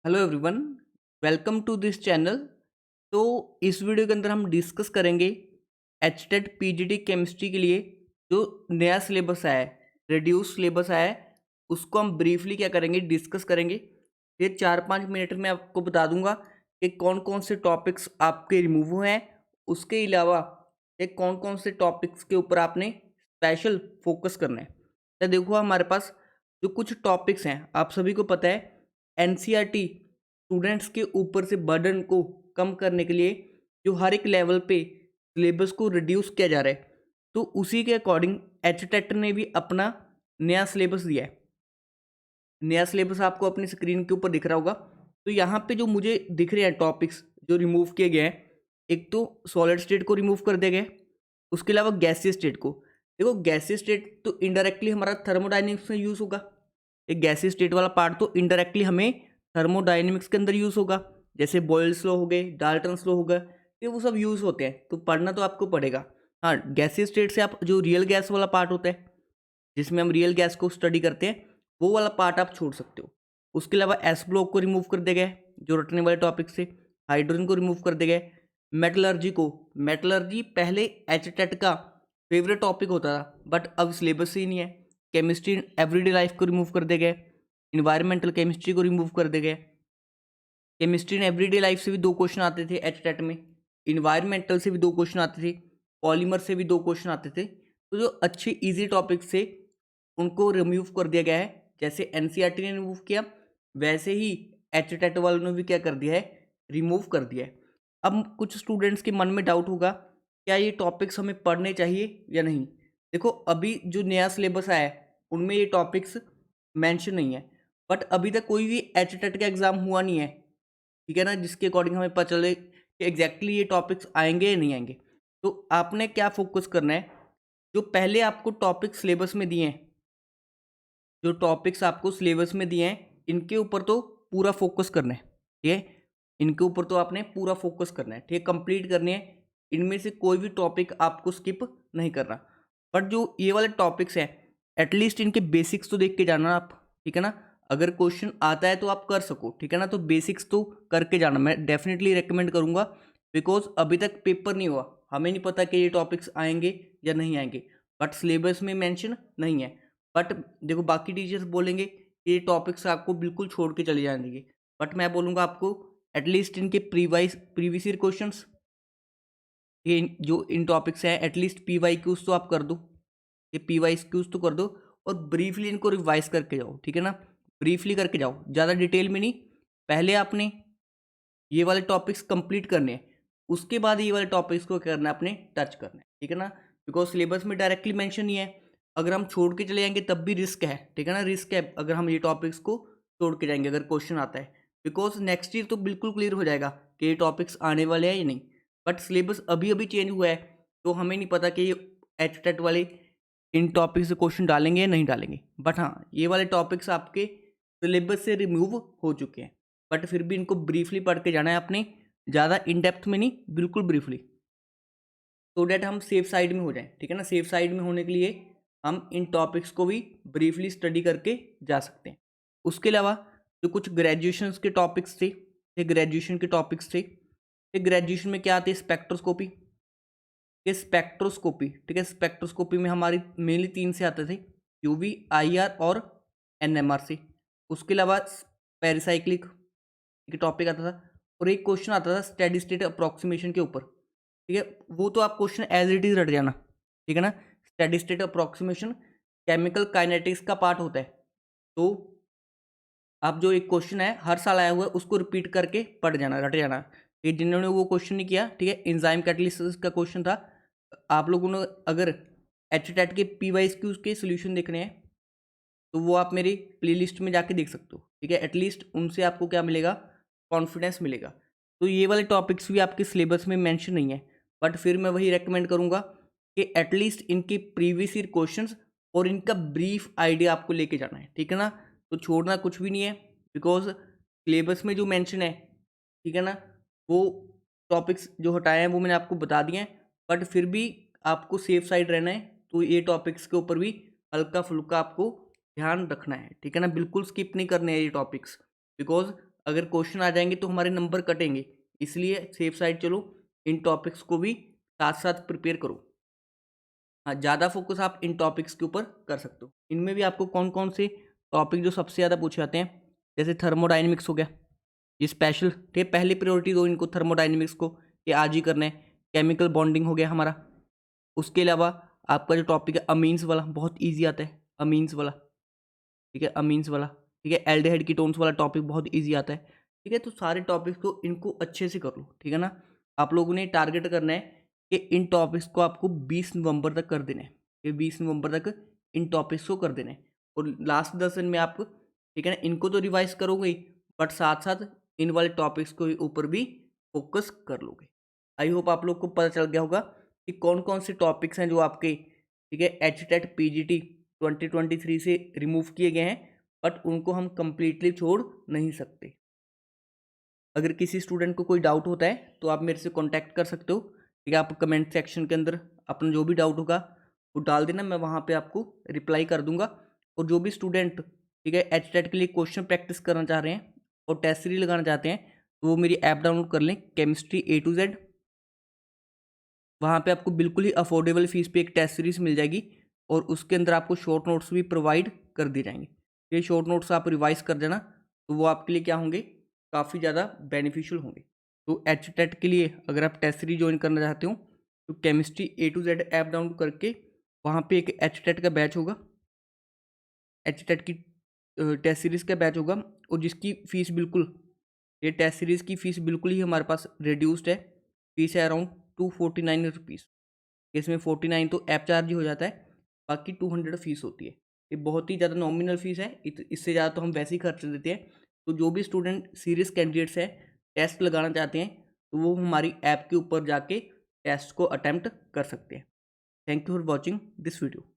Hello everyone, welcome to this channel. तो इस video के अंदर हम डिस्कस करेंगे एचटेट पीजीटी केमिस्ट्री के लिए जो नया सिलेबस आया है, रिड्यूस सिलेबस आया है, उसको हम ब्रीफली क्या करेंगे, डिस्कस करेंगे। ये 4-5 मिनट में आपको बता दूंगा कि कौन कौन से टॉपिक्स आपके रिमूव हुए हैं। उसके अलावा ये कौन कौन से टॉपिक्स के ऊपर आपने स्पेशल फोकस करना है। तो देखो हमारे पास जो कुछ टॉपिक्स हैं, आप सभी को पता है एनसीईआरटी स्टूडेंट्स के ऊपर से बर्डन को कम करने के लिए जो हर एक लेवल पे सिलेबस को रिड्यूस किया जा रहा है, तो उसी के अकॉर्डिंग एचटेट ने भी अपना नया सिलेबस दिया है। नया सिलेबस आपको अपनी स्क्रीन के ऊपर दिख रहा होगा। तो यहाँ पे जो मुझे दिख रहे हैं टॉपिक्स जो रिमूव किए गए हैं, एक तो सॉलिड स्टेट को रिमूव कर दिया गया है, उसके अलावा गैसीय स्टेट को। देखो गैसीय स्टेट तो इनडायरेक्टली हमारा थर्मोडाइनमिक्स में यूज़ होगा। एक गैसीय स्टेट वाला पार्ट तो इनडायरेक्टली हमें थर्मोडाइनमिक्स के अंदर यूज़ होगा, जैसे बॉयल्स लॉ हो गए, डाल्टन्स लॉ हो गए, ये वो सब यूज़ होते हैं, तो पढ़ना तो आपको पड़ेगा। हाँ, गैसीय स्टेट से आप जो रियल गैस वाला पार्ट होता है जिसमें हम रियल गैस को स्टडी करते हैं, वो वाला पार्ट आप छोड़ सकते हो। उसके अलावा एस ब्लॉक को रिमूव कर दिया गया है जो रटने वाले टॉपिक से। हाइड्रोजन को रिमूव कर दिया गया है। मेटलर्जी को, मेटलर्जी पहले एचटेट का फेवरेट टॉपिक होता था, बट अब सिलेबस ही नहीं है। केमिस्ट्री इन एवरीडे लाइफ को रिमूव कर दिया गया है। इन्वायरमेंटल केमिस्ट्री को रिमूव कर दिया गया है। केमिस्ट्री इन एवरीडे लाइफ से भी 2 क्वेश्चन आते थे एचटेट में। इन्वायरमेंटल से भी 2 क्वेश्चन आते थे। पॉलीमर से भी 2 क्वेश्चन आते थे। तो जो अच्छे इजी टॉपिक से उनको रिमूव कर दिया गया है। जैसे एनसीईआरटी ने रिमूव किया, वैसे ही एचटेट वालों ने भी क्या कर दिया है, रिमूव कर दिया है। अब कुछ स्टूडेंट्स के मन में डाउट होगा, क्या ये टॉपिक्स हमें पढ़ने चाहिए या नहीं। देखो अभी जो नया सिलेबस आया है उनमें ये टॉपिक्स मेंशन नहीं है, बट अभी तक कोई भी एचटेट का एग्ज़ाम हुआ नहीं है, ठीक है ना, जिसके अकॉर्डिंग हमें पता चले कि एग्जैक्टली ये टॉपिक्स आएंगे या नहीं आएंगे। तो आपने क्या फोकस करना है, जो पहले आपको टॉपिक सिलेबस में दिए हैं, जो टॉपिक्स आपको सिलेबस में दिए हैं, इनके ऊपर तो पूरा फोकस करना है। ठीक है, इनके ऊपर तो आपने पूरा फोकस करना है, ठीक है, कंप्लीट करनी है। इनमें से कोई भी टॉपिक आपको स्किप नहीं करना। बट जो ये वाले टॉपिक्स हैं, एटलीस्ट इनके बेसिक्स तो देख के जाना आप, ठीक है ना। अगर क्वेश्चन आता है तो आप कर सको, ठीक है ना, तो बेसिक्स तो करके जाना मैं डेफिनेटली रेकमेंड करूंगा। बिकॉज अभी तक पेपर नहीं हुआ, हमें नहीं पता कि ये टॉपिक्स आएंगे या नहीं आएंगे, बट सिलेबस में मेंशन नहीं है। बट देखो बाकी टीचर्स बोलेंगे कि ये टॉपिक्स आपको बिल्कुल छोड़ के चले जाएंगे, बट मैं बोलूँगा आपको एटलीस्ट इनके प्रीवियस ईयर क्वेश्चंस, ये जो इन टॉपिक्स हैं, एटलीस्ट पी वाई क्यूज तो आप कर दो, ये पी वाई क्यूज तो कर दो, और ब्रीफली इनको रिवाइज करके जाओ, ठीक है ना। ब्रीफली करके जाओ, ज़्यादा डिटेल में नहीं। पहले आपने ये वाले टॉपिक्स कंप्लीट करने हैं, उसके बाद ये वाले टॉपिक्स को क्या करना है, आपने टच करना है, ठीक है ना। बिकॉज सिलेबस में डायरेक्टली मेंशन नहीं है। अगर हम छोड़ के चले जाएंगे तब भी रिस्क है, ठीक है ना, रिस्क है अगर हम ये टॉपिक्स को छोड़ के जाएंगे अगर क्वेश्चन आता है। बिकॉज नेक्स्ट ईयर तो बिल्कुल क्लियर हो जाएगा कि ये टॉपिक्स आने वाले हैं या नहीं, बट सिलेबस अभी अभी चेंज हुआ है, तो हमें नहीं पता कि ये एच टेट वाले इन टॉपिक से क्वेश्चन डालेंगे या नहीं डालेंगे। बट हाँ, ये वाले टॉपिक्स आपके सिलेबस से रिमूव हो चुके हैं, बट फिर भी इनको ब्रीफली पढ़ के जाना है आपने, ज़्यादा इन डेप्थ में नहीं, बिल्कुल ब्रीफली, सो डैट हम सेफ साइड में हो जाएं, ठीक है ना। सेफ साइड में होने के लिए हम इन टॉपिक्स को भी ब्रीफली स्टडी करके जा सकते हैं। उसके अलावा जो कुछ ग्रेजुएशन के टॉपिक्स थे, ये ग्रेजुएशन के टॉपिक्स थे, ये ग्रेजुएशन में क्या आते हैं, स्पेक्ट्रोस्कोपी, ये स्पेक्ट्रोस्कोपी, ठीक है। स्पेक्ट्रोस्कोपी में हमारी मेनली 3 से आते थे, यूवी, आईआर और एनएमआर से। उसके अलावा पेरिसाइक्लिक एक टॉपिक आता था, और एक क्वेश्चन आता था स्टेडी स्टेट अप्रोक्सीमेशन के ऊपर, ठीक है। वो तो आप क्वेश्चन एज इट इज रट जाना, ठीक है ना। Steady state approximation chemical kinetics का पार्ट होता है, तो आप जो एक क्वेश्चन है हर साल आया हुआ है उसको रिपीट करके पढ़ जाना, रट जाना। ये जिन्होंने वो क्वेश्चन नहीं किया, ठीक है, एंजाइम कैटलिसिस का क्वेश्चन था। आप लोगों ने अगर एच टेट के पी वाई क्यूज के सोल्यूशन देखने हैं, तो वो आप मेरी प्लेलिस्ट में जाके देख सकते हो, ठीक है। एटलीस्ट उनसे आपको क्या मिलेगा, कॉन्फिडेंस मिलेगा। तो ये वाले टॉपिक्स भी आपके सिलेबस में मेंशन नहीं है, बट फिर मैं वही रेकमेंड करूँगा कि एटलीस्ट इनके प्रीवियस ईयर क्वेश्चंस और इनका ब्रीफ आइडिया आपको लेके जाना है, ठीक है ना। तो छोड़ना कुछ भी नहीं है, बिकॉज सिलेबस में जो मेंशन है, ठीक है ना, वो टॉपिक्स जो हटाए हैं वो मैंने आपको बता दिए हैं, बट फिर भी आपको सेफ साइड रहना है, तो ये टॉपिक्स के ऊपर भी हल्का फुल्का आपको ध्यान रखना है, ठीक है ना। बिल्कुल स्किप नहीं करने हैं ये टॉपिक्स, बिकॉज अगर क्वेश्चन आ जाएंगे तो हमारे नंबर कटेंगे, इसलिए सेफ साइड चलो, इन टॉपिक्स को भी साथ साथ प्रिपेयर करो। हाँ, ज़्यादा फोकस आप इन टॉपिक्स के ऊपर कर सकते हो। इनमें भी आपको कौन कौन से टॉपिक जो सबसे ज़्यादा पूछे जाते हैं, जैसे थर्मोडाइनमिक्स हो गया, ये स्पेशल, ठीक है, पहली प्रायोरिटी दो इनको थर्मोडाइनमिक्स को, ये आज ही करना है। केमिकल बॉन्डिंग हो गया हमारा। उसके अलावा आपका जो टॉपिक है अमीन्स वाला, बहुत ईजी आता है, अमीन्स वाला, ठीक है, अमीन्स वाला, ठीक है, एल्डिहाइड कीटोन्स वाला टॉपिक बहुत ईजी आता है, ठीक है। तो सारे टॉपिक्स को इनको अच्छे से कर लो, ठीक है ना। आप लोगों ने टारगेट करना है कि इन टॉपिक्स को आपको 20 नवंबर तक कर देना है, ये 20 नवंबर तक इन टॉपिक्स को कर देना है। और लास्ट 10 दिन में आप, ठीक है ना, इनको तो रिवाइज करोगे ही, बट साथ साथ इन वाले टॉपिक्स के ऊपर भी फोकस कर लोगे। आई होप आप लोग को पता चल गया होगा कि कौन कौन से टॉपिक्स हैं जो आपके, ठीक है, एचटेट पीजीटी 2023 से रिमूव किए गए हैं, बट उनको हम कंप्लीटली छोड़ नहीं सकते। अगर किसी स्टूडेंट को कोई डाउट होता है तो आप मेरे से कांटेक्ट कर सकते हो, ठीक है। आप कमेंट सेक्शन के अंदर अपना जो भी डाउट होगा वो डाल देना, मैं वहाँ पे आपको रिप्लाई कर दूंगा। और जो भी स्टूडेंट, ठीक है, एचटेट के लिए क्वेश्चन प्रैक्टिस करना चाह रहे हैं और टेस्ट सीरीज लगाना चाहते हैं, तो वो मेरी ऐप डाउनलोड कर लें, केमिस्ट्री A to Z। वहाँ पे आपको बिल्कुल ही अफोर्डेबल फीस पे एक टेस्ट सीरीज मिल जाएगी, और उसके अंदर आपको शॉर्ट नोट्स भी प्रोवाइड कर दिए जाएंगे। ये शॉर्ट नोट्स आप रिवाइज कर देना, तो वो आपके लिए क्या होंगे, काफ़ी ज़्यादा बेनिफिशियल होंगे। तो एचटेट के लिए अगर आप टेस्ट सीरीज ज्वाइन करना चाहते हो तो chemistry A to Z app download करके वहाँ पे एक एचटेट का बैच होगा, एचटेट की टेस्ट सीरीज़ का बैच होगा, और जिसकी फ़ीस बिल्कुल, ये टेस्ट सीरीज़ की फ़ीस बिल्कुल ही हमारे पास रिड्यूस्ड है। फीस है अराउंड 249 रुपीज़। इसमें 49 तो ऐप चार्ज ही हो जाता है, बाकी 200 फीस होती है। ये बहुत ही ज़्यादा नॉमिनल फीस है, इससे ज़्यादा तो हम वैसे ही खर्च देते हैं। तो जो भी स्टूडेंट सीरियस कैंडिडेट्स हैं, टेस्ट लगाना चाहते हैं, तो वो हमारी ऐप के ऊपर जाके टेस्ट को अटेम्प्ट कर सकते हैं। Thank you for watching this video.